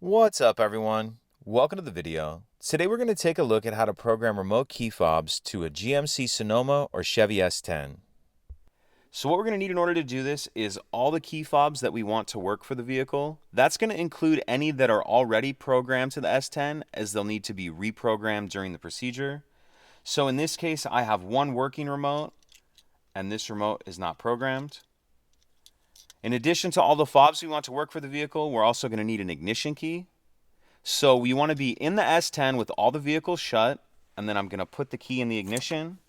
What's up, everyone? Welcome to the video. Today we're going to take a look at how to program remote key fobs to a GMC Sonoma or Chevy S10. So what we're going to need in order to do this is all the key fobs that we want to work for the vehicle. That's going to include any that are already programmed to the S10, as they'll need to be reprogrammed during the procedure. So in this case, I have one working remote, and this remote is not programmed. In addition to all the fobs we want to work for the vehicle, we're also going to need an ignition key. So we want to be in the S10 with all the vehicles shut, and then I'm going to put the key in the ignition.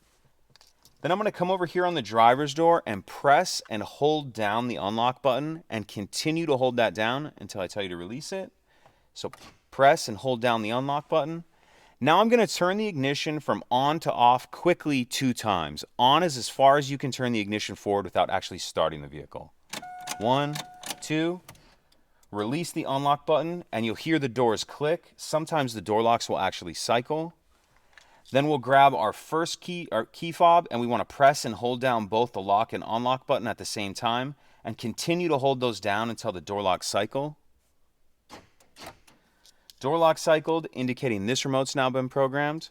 Then I'm going to come over here on the driver's door and press and hold down the unlock button and continue to hold that down until I tell you to release it. So press and hold down the unlock button. Now I'm going to turn the ignition from on to off quickly 2 times. On is as far as you can turn the ignition forward without actually starting the vehicle. 1, 2. Release the unlock button and you'll hear the doors click. Sometimes the door locks will actually cycle. Then we'll grab our first key fob, and we want to press and hold down both the lock and unlock button at the same time and continue to hold those down until the door locks cycle. Door lock cycled, indicating this remote's now been programmed.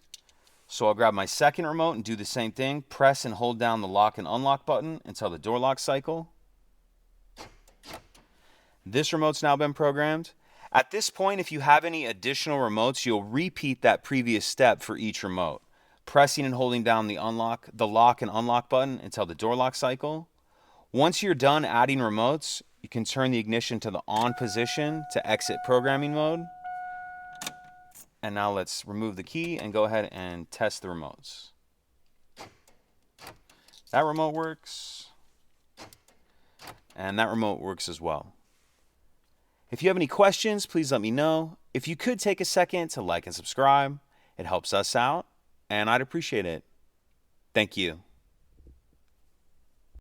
So I'll grab my second remote and do the same thing. Press and hold down the lock and unlock button until the door locks cycle. This remote's now been programmed. At this point, if you have any additional remotes, you'll repeat that previous step for each remote, pressing and holding down the lock and unlock button until the door lock cycle. Once you're done adding remotes, you can turn the ignition to the on position to exit programming mode. And now let's remove the key and go ahead and test the remotes. That remote works, and that remote works as well. If you have any questions, please let me know. If you could take a second to like and subscribe, it helps us out, and I'd appreciate it. Thank you.